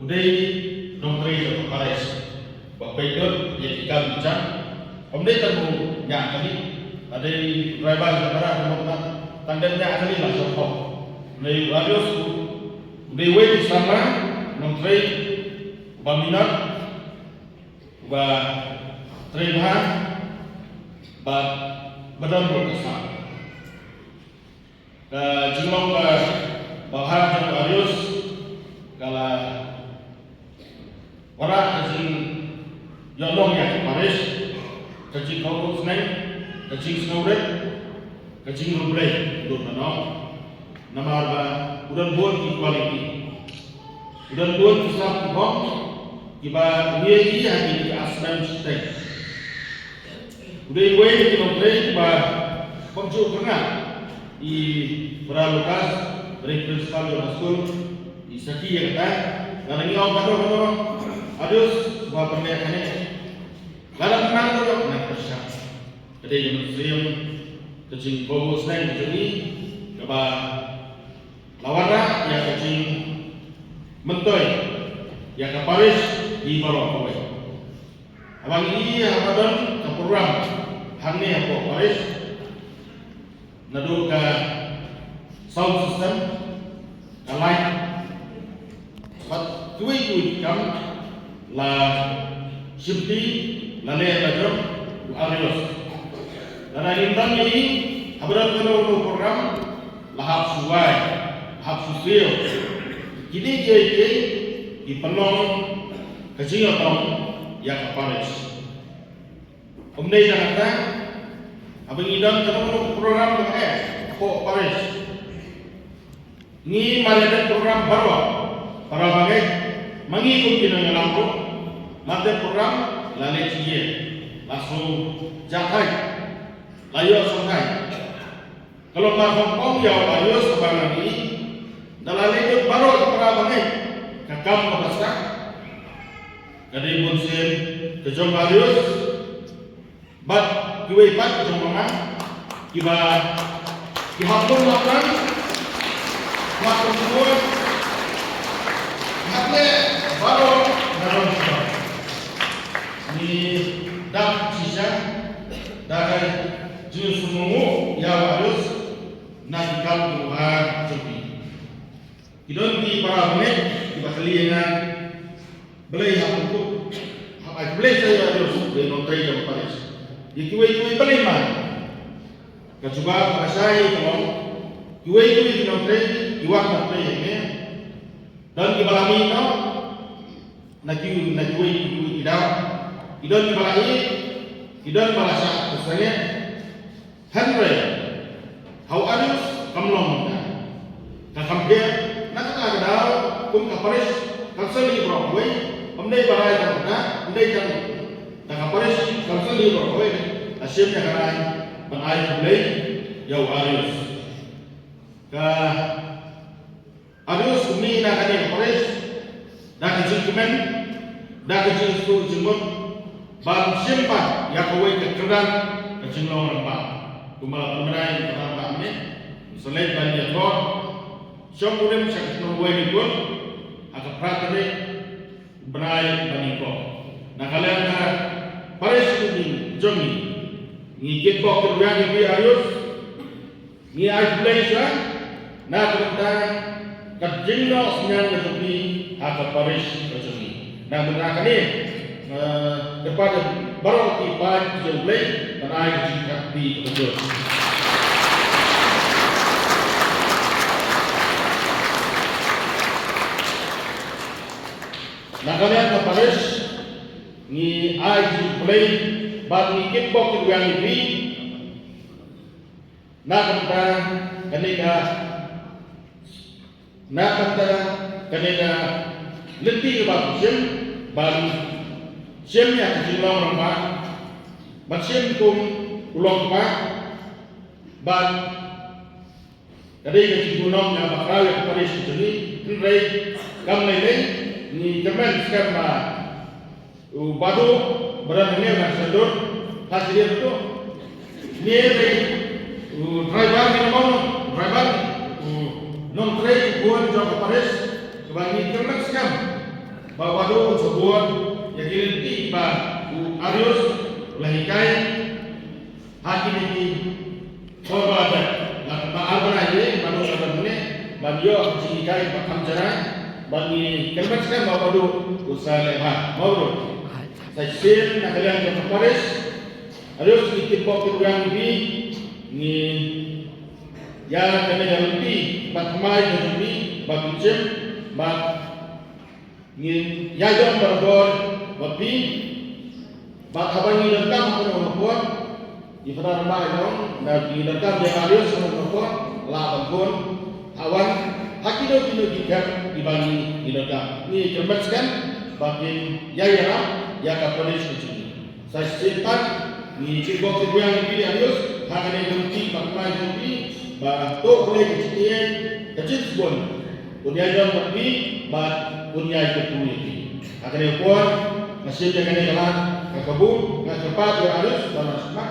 Uday nombre de pares. Bapak itu ya kita bincang. Omday tamu nya kali. Ada rival negara kemudian tandemnya kali lah sokong. Uday radius uday wait sama nombre baminat wa terima ba badan berkesan. Jumlah bahan yang radius kalau orang kecil yolong ya Paris kecil kau seneng kecil snowred kecil rubrek dua nama nama apa udah buat equality udah buat Islam kok kita ini hati di asman state udah ini kita mulai kita konsul kena i beralokas dari principal school i saki ya kita karena ini orang kado adus sebuah pernyataan ini dalam menang itu nak bersah jadi yang muslim kecil fokus lain jadi coba lawanlah yang kecil mentoy yang ke Paris di bawah kawai abang ini abadan ke program hangni apa Paris nadu ke sound system ke light but tuai kam la shifti la le la job arios dan intang ini abran kalau program lahap suai lahap susio kini jadi di penolong kecil atau yang Paris omdai Jakarta abang idam kalau program kok Paris ini malah program baru para bagai mengikuti dengan lampu mata program lalai cie langsung jakai layu sangai kalau mahu ya layu sebarang ini dalam itu baru para bagai kakam kepasta jadi musim kejong layu bat kiwai pat kejong mana kiba kihapun makan makan semua Hati baru dalam sebab ni dak sisa dari jenis semua yang harus nak dikawal cuci. Kita di para pemain di bakalian beli aku beli saya harus beli noteri yang Paris. Ikui beli mana? Kecuali para saya kalau ikui di noteri iwak noteri ini. Dan di balami itu, najuai tidak, idon di balai, idon balasa, misalnya, Henry, how adus, kamlong, kampir, nak kadal, kum kaparis, kanseli Broadway, omdai balai dan omdai jam, kaparis, kanseli Broadway, asyiknya karai, balai balai, jauh adus, Adus kami nak ada Paris, nak jengkemen, nak jengku jengkut, bang simpan yang kau ingin kerana jenglau rempah. Kumalah pemerai pertama ini, selain banyak kor, semua sakit nungguin itu, agak prateri berai banyak kor. Nak kalian nak Paris ini jemi, ni kekok kerugian ini Adus, ni Malaysia, nak tentang Kajingno senyang kecuali agak Paris kecuali. Nah benar ini kepada baru tiba jumlah dan air jika di kecuali. Nah kalian ke Paris ni air jumlah bagi kebok yang ini. Nah tentang ketika nak kata kerana letih bagus baru siamnya kecilan orang macam kum ulang pak ban kadai kecilan yang bakal Paris ini kendai kami ni kemen sekarang badu berani nak sedur hasil itu ni driver ni mana driver non trade buat jauh Paris sebagai kerana sekarang bahwa do sebut yang dirinti ba u Arius lahikai hakim ini korban dan ba arbana ini manu sabane banyo jikai pakam cara bagi kelmaskan bahwa do usaha leha mauro saya nakalian ke Paris Arius sedikit bok yang ni ya kena jangan batmai jangan baguncem bat ni ya jangan berbor bapi bat abangi lekam kono nopor di pada ramai dong dan di lekam dia Arius kono nopor la bangun awan hakido kino gikat dibagi di lekam ni kemaskan bakin ya ya kapolis kucing saya simpan ni cikgu yang dipilih Arius akan diganti pakai jumpi bato boleh kecil sebon punya jam tapi punya itu akan dibuat masih jangan jalan ke kebun ke tempat yang Arius dalam semak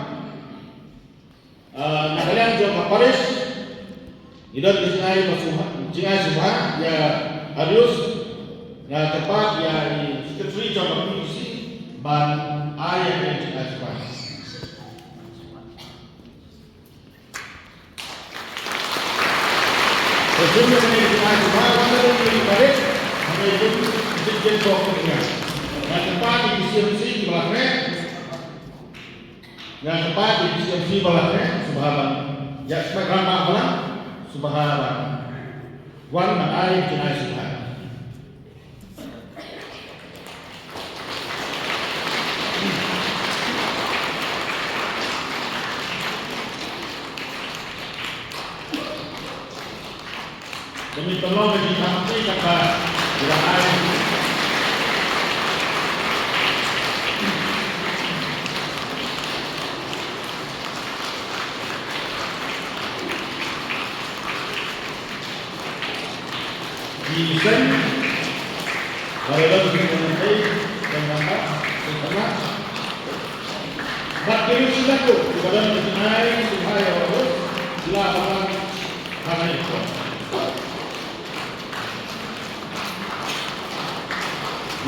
nak kalian jawab Paris tidak disenai jingai semua ya Arius ya tempat yang sekretari jawab misi ban ayat yang jingai semua. Sejumlah ini kita coba mana yang baik, mana yang jadi pokoknya. Yang tempat di CMC di belakangnya, yang tempat di CMC belakangnya, subhanallah. Ya sebagai ramah subhanallah. Wan mengalir jenai subhan. Demi tolong bagi kami kata Tuhan di sen kalau kita nanti dan nampak terutama bakteri sudah tu kepada mengenai supaya Allah silakan hal itu.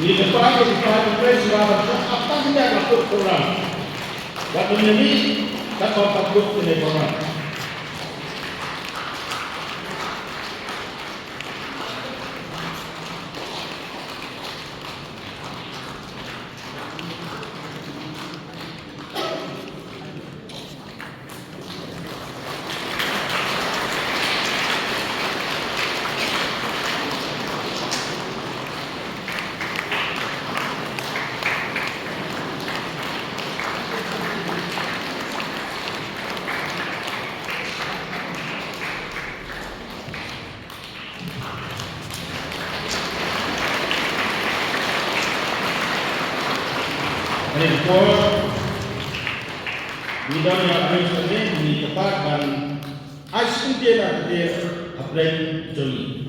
Di depan kita sudah apa tidak lakukan orang. Waktu ini tak takut dengan orang. Report bidang yang ada di tempat dan asing dia April Juli.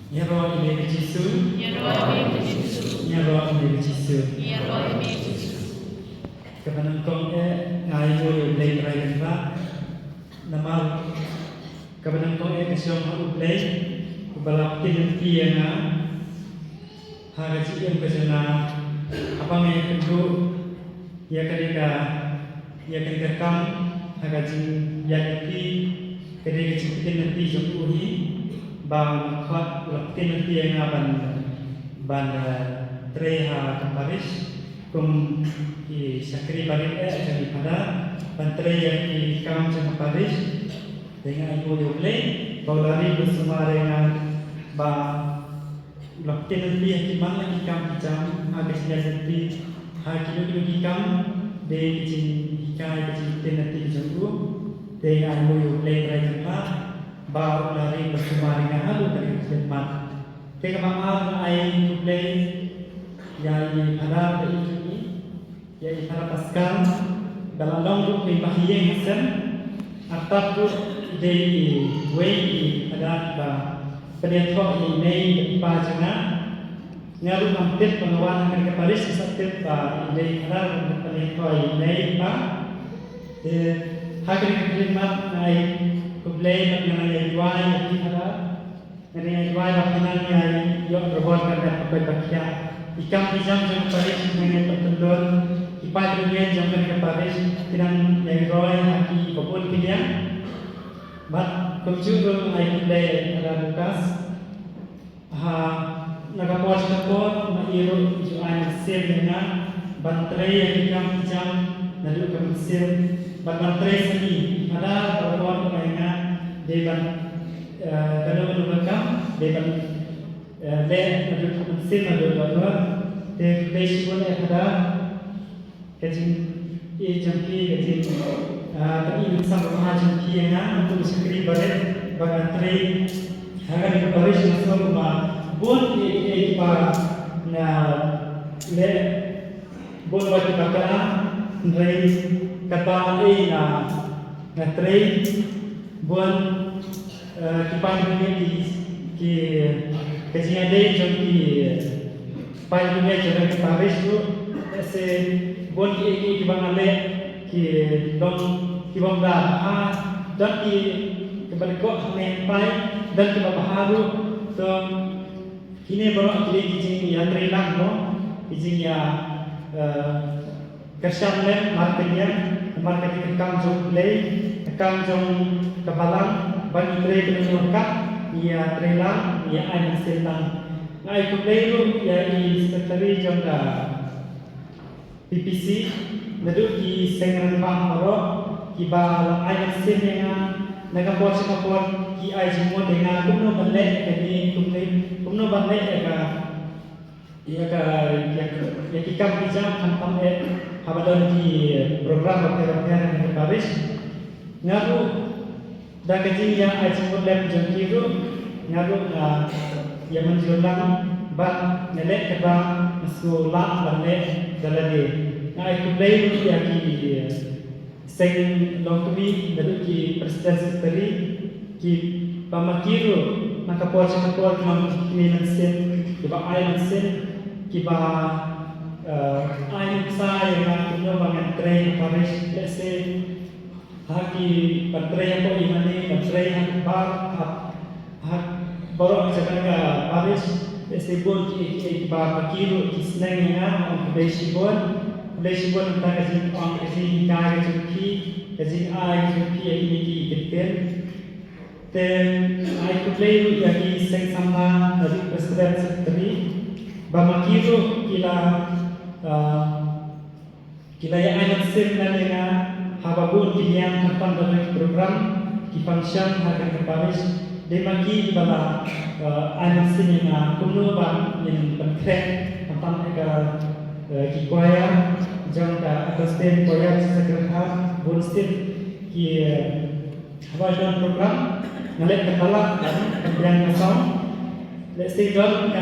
Ya roh ini Yesus. Ya roh ini Yesus. Ya roh ini Yesus. Ya roh ini Yesus. Kebenaran kau ngai boleh beli raya kita. Nama kebenaran kau kesyong aku beli. Balap tinanti yang harga yang kesana apa yang kedua ya ketika kam harga yang ketika tinanti jumpuhi bang kuat balap tinanti yang ban treha Paris kum sakri balik jadi pada ban treha yang kam sama Paris dengan ibu diulai baulari bersama dengan ba lakten li hatiman lagi kam jam agak jadi hakilo lagi kam de jin hikai jin tenati janggu de anu yo play rajapa ba lari bersama dengan halu dari khidmat te kamal ai play ya ini ada ini ya para pascal dalam long di bahiyeng sen atau de way ada ba penyetok ini pajana ngaruh hampir pengawalan mereka Paris setiap ini ada penyetok ini pak hakim khidmat naik play dengan yang dua yang ada dengan yang dua bakinan yang yok robot dengan pakai bakia ikam dijam jam Paris dengan pertendon ipat dunia jam dengan Paris dengan yang dua yang di kebun kilian bat kumjur ai play ada Lukas nagapos na iro juan sel dengan bantrei yang jam lalu kemudian bantrei sini ada perempuan mereka dewan kalau menurutkan dewan le lalu kemudian lalu baru dewan boleh ada kecil jampi kecil tapi sama macam jampi yang untuk sekali balik bantrei agar diparis masuk rumah bon para na le bon waktu bakal Ndrei kata na trei bon kipan ni ki kajian deh jadi pai ni jadi ke Paris tu se bon ki bang ale ki dong ki bang dah dan ki kembali kok main pai dan ki bang haru so kini baru kini kijing yang trei lang no kijing ya kerjaan marketing kamjong play kamjong kapalang bagi trade menurunkan ia trailer ia anak setan nah itu play itu ya di sekretari jangka PPC lalu di sengran paharo kiba anak setan nagapot ki ay semua dengan kumno balik jadi kumno balik ya kita bisa tentang habadon di program bakal di Paris ngaru dah kecil yang ajeng lem jengkiru ngaru yang menjulang bang nelek ke bang sekolah balik dalade nah itu play ya ki seng longkwi lalu ki presiden sekretari ki pamakiru maka puasa kini sen kiba ayan sen kiba ayan sa yang kuno bangan train Paris lese haki patray ko imani patray hak bar hak borok jaga Paris lese bon ki kiba pakiru kisneng ya on besibon ta kasi on kasi kaya ki kasi ay ki ini ki deten then I could play yaki seng sama dari presiden sekretari bamakiru kila ya anak sen na dengan hababun kilian kapan dari program ki function akan ke Paris de maki bala anak sen yang kuno bang yang pentrek kapan ki kuaya jangka asisten kuaya sekretari bonsten ki hababun program ngalek kepala dan kasam let's say don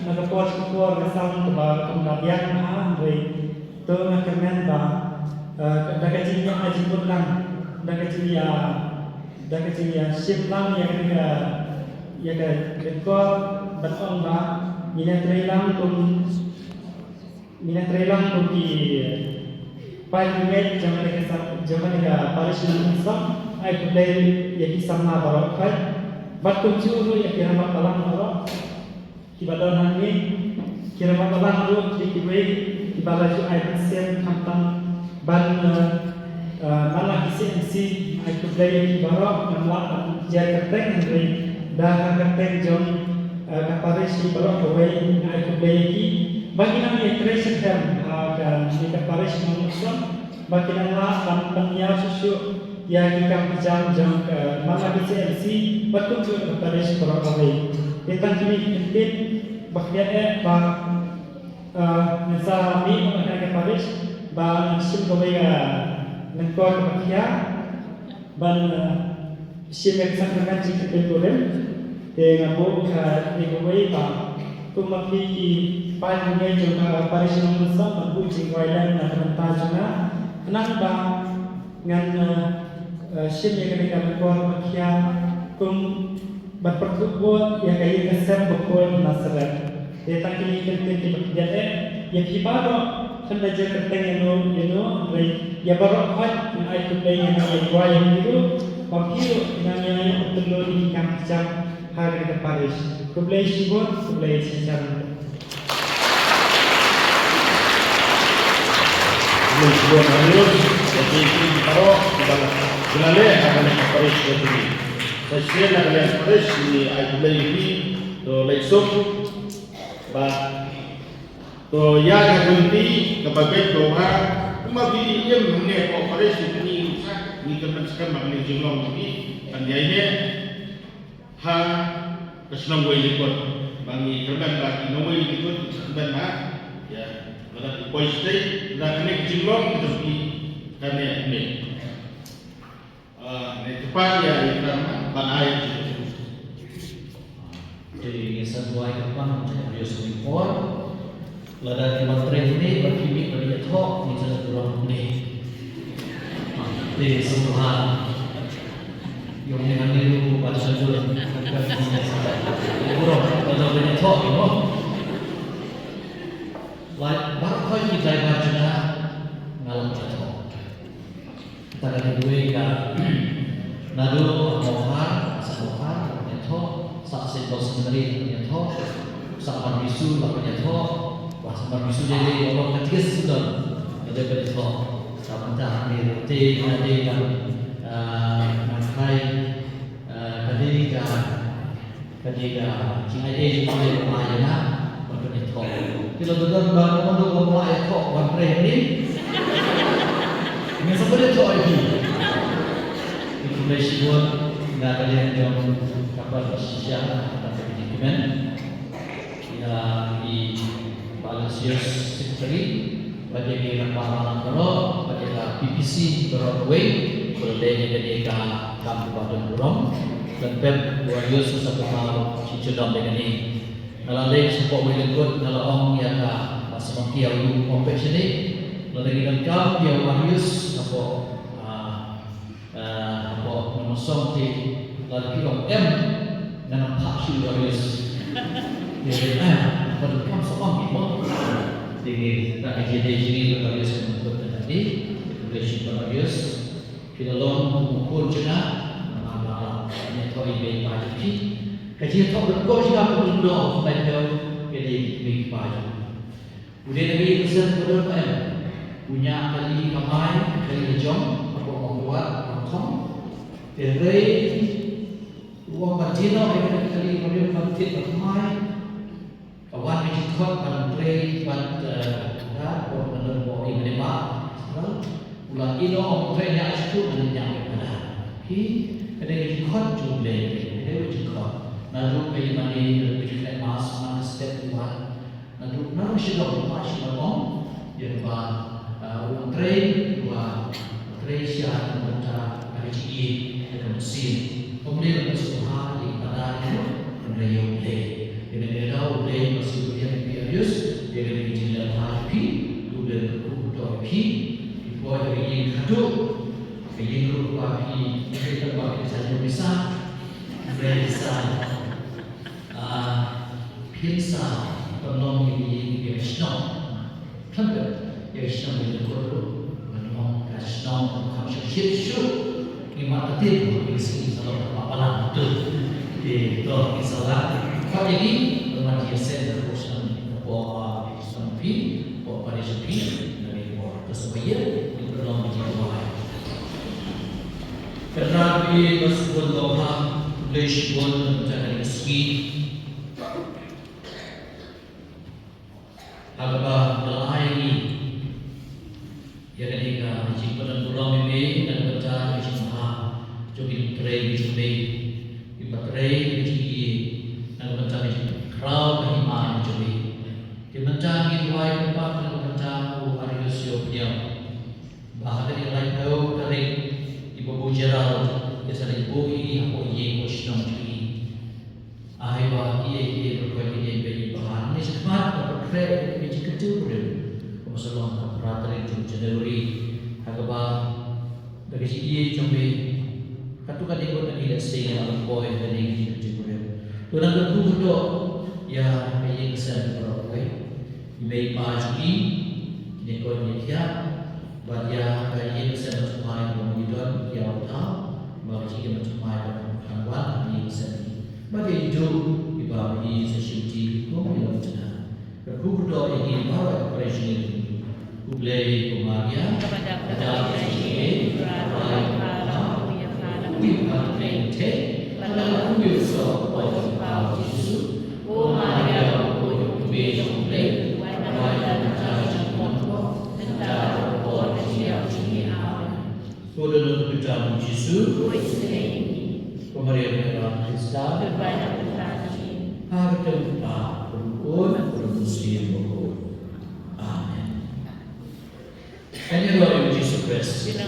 nakapos ko kasam ba kumlabian dari to nakamen ba dakajinya ajibut lang dakajinya ship lang yang ka rekor batong ba minatray lang kung di pag-ingay jaman ka Paris ng kasam ay kulay yaki sama barok kai bat kunjuru ya kira makalang barok kibadon hangi kira makalang ru dikiwe kibalaju ay sen tantang ban malah isi ay kulay yaki barok namla jar keteng dari dah keteng jom kaparis di barok kawai ay kulay yaki bagi nang creation term dan di kaparis manusia bagi nang la panya susu yang kita jam masa BCMC betul juga Paris Korea. Kita kini penting bahagia nasa ni orang ke Paris ban sim Korea mengkor bahagia ban sim eksamen jika tertulen dengan buka di Korea kumaki panjangnya juga Paris Indonesia mampu jingwailan dan mentajuna kenapa ngan shin yang kami kawal makia kum berpertubuh yang kaya kesem bukul nasaran. Kita kini kenting jadi yang hibaro kan belajar kenting yang no ya baru hot yang aku play yang dua yang itu pakiru dengan telur di kang jam hari ke Paris. Kublai Shibot, kublai Sinchan. Sebuah harus jadi taruh di dalam gelale akan Paris jadi. Saya nak lihat Paris di Airbnb to Lexus, bah to yang berhenti kebagai doa, mesti ia mengenai Paris ini ni kementerian mengenai jumlah ini dan dia ini ha kesenang boleh ikut bagi kerban bagi nomor ikut kerban ya. Kalau positif, dan ini jumlah itu di karena ini. Cepat ya karena banai. Jadi sesuai dengan yang sudah lada di materi ini bagi beri talk ni saya kurang ni. Di semua yang dengan itu bahasa dulu kurang lada beri talk ini. Baru kau kita baca ngalam talk. Kita ada dua kan. Nado mohar, samohar, talk. Saksi bos sendiri talk. Sahabat bisu lapanya talk. Sahabat bisu jadi orang ketiga sudah ada pada talk. Sahabat dah ni roti ada yang nakai ketiga cina ini boleh rumahnya pada talk. Kalau tuan bangun tu rumah talk wanre ni, ini sebenarnya talk ini. Informasi buat nak kalian yang kapal sejarah atau dokumen yang di Balasius Secretary bagi kita para kalau bagi PPC Broadway berdaya dari Kabupaten Burong dan Pem Warriors satu tahun cicedam dengan ini. Kalau lagi support boleh ikut kalau orang yang semakin yang compassion ni, kalau lagi dan kau yang Warriors nomor satu lalu kita dengan passion Warriors. Jadi pada kamu semua kita jadi tak jadi Warriors untuk tadi relation Warriors kita lawan mengukur juga nama yang kau ingin bagi kajian tak berkau juga perlu pada jadi bagi baju. Kemudian lagi pesan kepada punya kali kamai kali lejong apa membuat kantong dari uang bajino kali kemudian konflik kamai kawan dijikot dan play buat buat menerima ini mak ulang ino orang yang itu menyenyak pada kadang dijikot jumlah kadang dijikot lalu bagaimana berjumlah mas step dua lalu namun siapa masih ngomong yang orang train dua train siapa macam RGE dan mesin kemudian semua di pada itu menjadi play dengan dia play masih berjaya bias dengan dijilat HP sudah berubah HP dibuat dari kaduk dari grup HP kita pakai saja bisa pizza penolong yang senang, kan? Yang senang itu perlu penolong yang senang kamu siap ini mata tipu di sini kalau apa itu di dok misalnya kalau ini bermata sen terusan bawa sampai bawa pada sepi dari bawa kesepian itu penolong di bawah karena di masuk bawah tulis buat mencari rezeki agak melayani ya ketika jika dan pulang ini dan baca jemaah jogi tray jumbe di baterai jigi dan baca crowd iman jumbe di baca dua tempat dan baca hari Yusuf dia bahkan di lain tahu dari ibu jeral biasa ibu ini aku ye muslim jigi ahai bah ye berkuat ini bagi bahan ini sempat berkreat kecil pun masalah peraturan itu Januari agak dari sini sampai katukan ikut dan tidak stay dalam boy dari kecil pun tu nak tentu tu ya yang kesan Broadway baik pagi ini kau ni dia bahagia yang kesan semua yang mengidat dia tahu bahawa jika macam mana kawan seni. Bagi hidup dibagi sesuci komunitas jana. Berkumpul ini bawa operasi itu. Kublai kumaria ada sesuatu yang ada. Kita ente adalah kubiuso oleh Paul Yesus. Oh Maria, oh kubiuso kublai. Wajah cara montok. Tentang orang yang sini awal. Saudara kita Yesus. Pemberian dalam Kristus berbanyak berkati. Harga kita berukun bermuslim berukun. Amin. Hanya Tuhan Yesus Kristus.